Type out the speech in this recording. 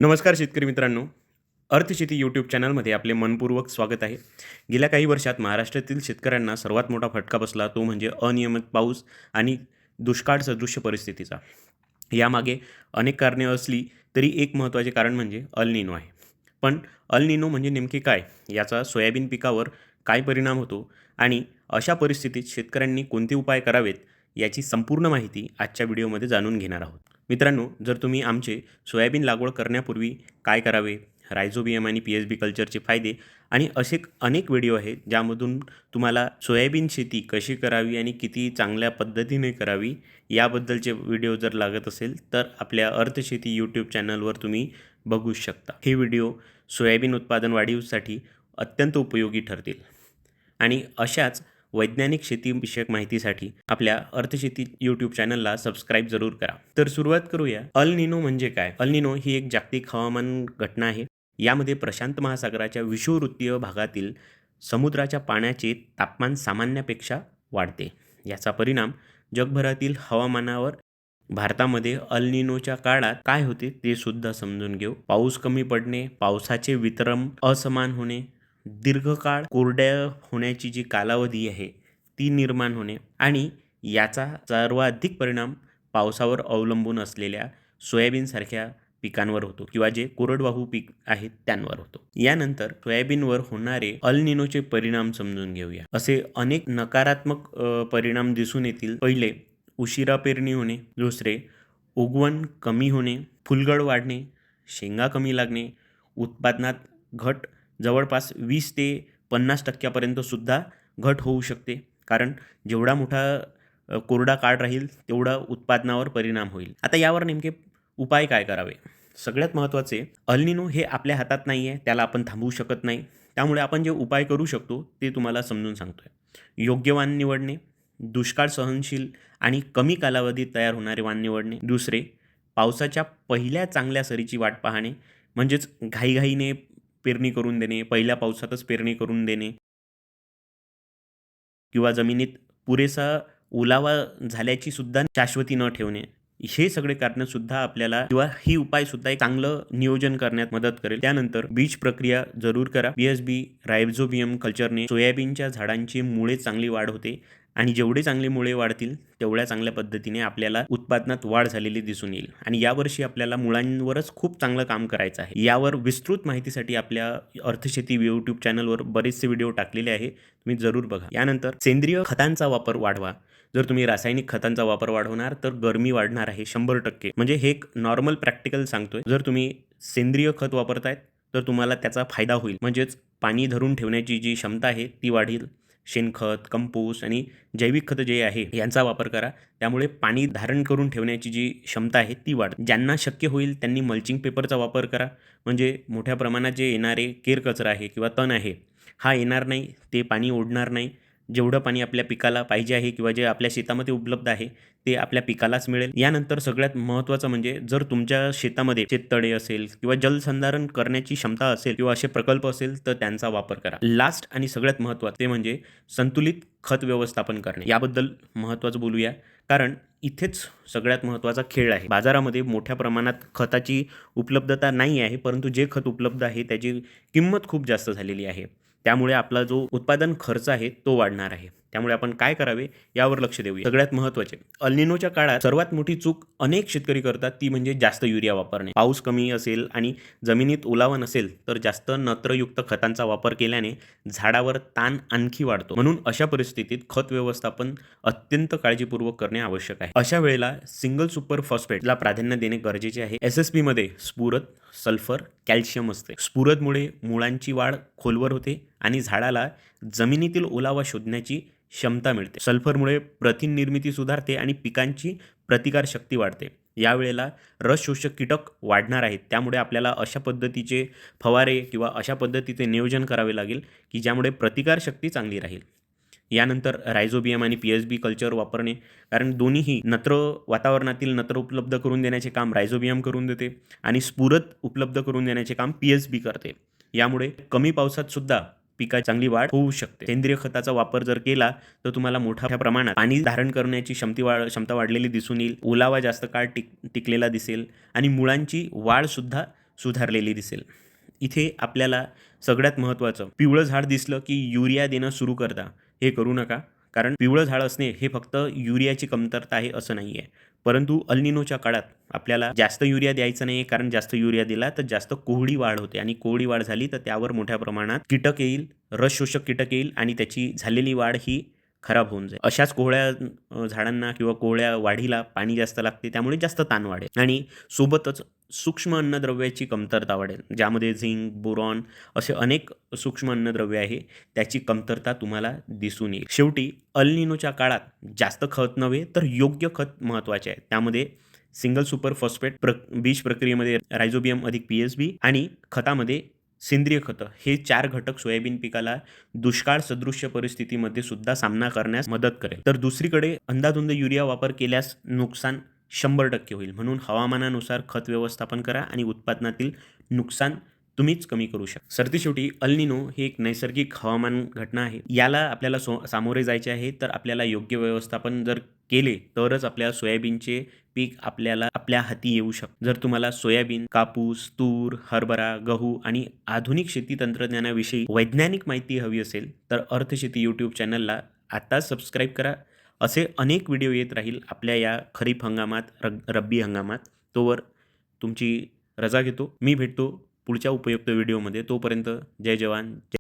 नमस्कार शेतकरी मित्रांनो. अर्थशेती यूट्यूब चॅनलमध्ये आपले मनपूर्वक स्वागत आहे. गेल्या काही वर्षात महाराष्ट्रातील शेतकऱ्यांना सर्वात मोठा फटका बसला तो म्हणजे अनियमित पाऊस आणि दुष्काळ सदृश्य परिस्थितीचा. यामागे अनेक कारणे असली तरी एक महत्त्वाचे कारण म्हणजे अल निनो आहे. पण अल निनो म्हणजे नेमके काय? याचा सोयाबीन पिकावर काय परिणाम होतो आणि अशा परिस्थितीत शेतकऱ्यांनी कोणते उपाय करावेत याची संपूर्ण माहिती आजच्या व्हिडिओमध्ये जाणून घेणार आहोत. मित्रांनो, जर तुम्ही आमचे सोयाबीन लागवड करण्यापूर्वी काय करावे, रायझोबियम आणि पी-एच-बी कल्चरचे फायदे आणि असे अनेक व्हिडिओ आहेत ज्यामधून तुम्हाला सोयाबीन शेती कशी करावी आणि किती चांगल्या पद्धतीने करावी याबद्दलचे व्हिडिओ जर लागत असेल तर आपल्या अर्थशेती यूट्यूब चॅनलवर तुम्ही बघू शकता. हे व्हिडिओ सोयाबीन उत्पादन वाढीसाठी अत्यंत उपयोगी ठरतील आणि अशाच वैज्ञानिक शेतीविषयक माहितीसाठी आपल्या अर्थशेती यूट्यूब चॅनलला सबस्क्राईब जरूर करा. तर सुरुवात करूया. अल निनो म्हणजे काय? अल निनो ही एक जागतिक हवामान घटना आहे. यामध्ये प्रशांत महासागराच्या विषुववृत्तीय भागातील समुद्राच्या पाण्याचे तापमान सामान्यापेक्षा वाढते. याचा परिणाम जगभरातील हवामानावर भारतामध्ये अल निनोच्या काळात काय होते ते सुद्धा समजून घेऊ. पाऊस कमी पडणे, पावसाचे वितरण असमान होणे, दीर्घकाळ कोरड्या होण्याची जी कालावधी आहे ती निर्माण होणे आणि याचा सर्वाधिक परिणाम पावसावर अवलंबून असलेल्या सोयाबीनसारख्या पिकांवर होतो किंवा जे कोरडवाहू पीक आहेत त्यांवर होतो. यानंतर सोयाबीनवर होणारे अल निनोचे परिणाम समजून घेऊया. असे अनेक नकारात्मक परिणाम दिसून येतील. पहिले, उशिरा पेरणी होणे. दुसरे, उगवण कमी होणे, फुलगळ वाढणे, शेंगा कमी लागणे, उत्पादनात घट जवळपास 20 ते 50% सुद्धा घट होऊ शकते. कारण जेवढा मोठा कोरडा काळ राहील तेवढा उत्पादनावर परिणाम होईल. आता यावर नेमके उपाय काय करावे? सगळ्यात महत्त्वाचे, अल निनो हे आपल्या हातात नाही आहे, त्याला आपण थांबवू शकत नाही. त्यामुळे आपण जे उपाय करू शकतो ते तुम्हाला समजून सांगतोय. योग्य वाण निवडणे, दुष्काळ सहनशील आणि कमी कालावधीत तयार होणारे वाण निवडणे. दुसरे, पावसाच्या पहिल्या चांगल्या सरीची वाट पाहणे, म्हणजेच घाईघाईने पेरणी करून देणे, पहिल्या पावसातच पेरणी करून देणे किंवा जमिनीत पुरेसा ओलावा झाल्याची सुद्धा शाश्वती न ठेवणे. हे सगळे कारणंसुद्धा आपल्याला किंवा ही उपायसुद्धा एक चांगलं नियोजन करण्यात मदत करेल. त्यानंतर बीज प्रक्रिया जरूर करा. पी-एच-बी रायझोबियम कल्चरने सोयाबीनच्या झाडांची मुळे चांगली वाढ होते आणि जेवढे चांगले मुळे वाढतील तेवढ्या चांगल्या पद्धतीने आपल्याला उत्पादनात वाढ झालेली दिसून येईल. आणि यावर्षी आपल्याला मुळांवरच खूप चांगलं काम करायचं आहे. यावर विस्तृत माहितीसाठी आपल्या अर्थशेती यूट्यूब चॅनलवर बरेचसे व्हिडिओ टाकलेले आहे, तुम्ही जरूर बघा. यानंतर सेंद्रिय खतांचा वापर वाढवा. जर तुम्ही रासायनिक खतांचा वापर वाढवणार तर गरमी वाढणार आहे 100%. म्हणजे हे एक नॉर्मल प्रॅक्टिकल सांगतोय. जर तुम्ही सेंद्रिय खत वापरतायत तर तुम्हाला त्याचा फायदा होईल. म्हणजेच पाणी धरून ठेवण्याची जी क्षमता आहे ती वाढेल. शेणखत, कंपोस्ट आणि जैविक खतं जे आहे यांचा वापर करा. त्यामुळे पाणी धारण करून ठेवण्याची जी क्षमता आहे ती वाढते. ज्यांना शक्य होईल त्यांनी मल्चिंग पेपरचा वापर करा. म्हणजे मोठ्या प्रमाणात जे येणारे केर कचरा आहे किंवा तण आहे हा येणार नाही, ते पाणी ओढणार नाही. जेवढं पाणी आपल्या पिकाला पाहिजे आहे किंवा जे आपल्या शेतामध्ये उपलब्ध आहे ते आपल्या पिकालाच मिळेल. यानंतर सगळ्यात महत्त्वाचं म्हणजे जर तुमच्या शेतामध्ये शेततळे असेल किंवा जलसंधारण करण्याची क्षमता असेल किंवा असे प्रकल्प असेल तर त्यांचा वापर करा. लास्ट आणि सगळ्यात महत्त्वाचं ते म्हणजे संतुलित खत व्यवस्थापन करणे. याबद्दल महत्त्वाचं बोलूया, कारण इथेच सगळ्यात महत्त्वाचा खेळ आहे. बाजारामध्ये मोठ्या प्रमाणात खताची उपलब्धता नाही आहे, परंतु जे खत उपलब्ध आहे त्याची किंमत खूप जास्त झालेली आहे. त्यामुळे आपला जो उत्पादन खर्च आहे तो वाढणार आहे. त्यामुळे आपण काय करावे यावर लक्ष देऊया. सगळ्यात महत्त्वाचे, अल निनोच्या काळात सर्वात मोठी चूक अनेक शेतकरी करतात ती म्हणजे जास्त युरिया वापरणे. पाऊस कमी असेल आणि जमिनीत ओलावा नसेल तर जास्त नत्रयुक्त खतांचा वापर केल्याने झाडावर ताण आणखी वाढतो. म्हणून अशा परिस्थितीत खत व्यवस्थापन अत्यंत काळजीपूर्वक करणे आवश्यक आहे. अशा वेळेला सिंगल सुपर फॉस्फेटला प्राधान्य देणे गरजेचे आहे. SSP मध्ये स्फुरद, सल्फर, कॅल्शियम असते. स्फुरदमुळे मुळांची वाढ खोलवर होते आणि झाडाला जमिनीतील ओलावा शोधण्याची क्षमता मिळते. सल्फरमुळे प्रथिन निर्मिती सुधारते आणि पिकांची प्रतिकारशक्ती वाढते. यावेळेला रस शोषक कीटक वाढणार आहेत. त्यामुळे आपल्याला अशा पद्धतीचे फवारे किंवा अशा पद्धतीचे नियोजन करावे लागेल की ज्यामुळे प्रतिकारशक्ती चांगली राहील. यानंतर रायझोबियम आणि पी-एच-बी कल्चर वापरणे, कारण दोन्हीही वातावरणातील नत्र उपलब्ध करून देण्याचे काम रायझोबियम करून देते आणि स्फुरद उपलब्ध करून देण्याचे काम पी-एच-बी करते. यामुळे कमी पावसात सुद्धा पिकाची चांगली वाढ होऊ शकते. सेंद्रिय खताचा वापर जर केला तर तुम्हाला मोठ्या प्रमाणात पाणी धारण करण्याची क्षमता वाढलेली दिसून येईल. ओलावा जास्त काळ टिकलेला दिसेल आणि मुळांची वाढ सुद्धा सुधारलेली दिसेल. इथे आपल्याला सगळ्यात महत्त्वाचं, पिवळं झाड दिसलं की युरिया देणं सुरू करता, हे करू नका. कारण पिवळं झाड असणे हे फक्त युरियाची कमतरता आहे असं नाही आहे. परंतु अल निनोच्या काळात आपल्याला जास्त युरिया द्यायचा नाही, कारण जास्त युरिया दिला तर जास्त कोहडी वाढ होते आणि कोहडी वाढ झाली तर त्यावर मोठ्या प्रमाणात कीटक येईल, रस शोषक कीटक येईल आणि त्याची झालेली वाढ ही खराब होऊन जाईल. अशाच कोहळ्या झाडांना किंवा कोहळ्या वाढीला पाणी जास्त लागते, त्यामुळे जास्त ताण वाढेल आणि सोबतच सूक्ष्म अन्नद्रव्याची कमतरता वाढेल, ज्यामध्ये झिंक, बोरॉन असे अनेक सूक्ष्म अन्नद्रव्य आहे, त्याची कमतरता तुम्हाला दिसून येईल. शेवटी अल निनोच्या काळात जास्त खत नव्हे तर योग्य खत महत्त्वाचे आहे. त्यामध्ये सिंगल सुपर फॉस्फेट, बीज प्रक्रियेमध्ये रायझोबियम अधिक पीएसबी आणि खतामध्ये सेंद्रिय खतं, हे 4 घटक सोयाबीन पिकाला दुष्काळ सदृश्य परिस्थितीमध्ये सुद्धा सामना करण्यास मदत करेल. तर दुसरीकडे अंधाधुंद युरिया वापर केल्यास नुकसान 100% होईल. म्हणून हवामानानुसार खत व्यवस्थापन करा आणि उत्पादनातील नुकसान तुम्हीच कमी करू शकता. सरतेशेवटी अल निनो ही एक नैसर्गिक हवामान घटना आहे. याला आपल्याला सामोरे जायचे आहे, तर आपल्याला योग्य व्यवस्थापन जर केले तरच आपल्या सोयाबीनचे पीक आपल्याला आपल्या हाती येऊ शकतं. जर तुम्हाला सोयाबीन, कापूस, तूर, हरभरा, गहू आणि आधुनिक शेती तंत्रज्ञानाविषयी वैज्ञानिक माहिती हवी असेल तर अर्थशेती यूट्यूब चॅनलला आत्ताच सबस्क्राईब करा. असे अनेक व्हिडिओ येत राहील आपल्या या खरीप हंगामात, रब्बी हंगामात. तोवर तुमची रजा घेतो. मी भेटतो पुढच्या उपयुक्त व्हिडिओमध्ये. तोपर्यंत जय जवान.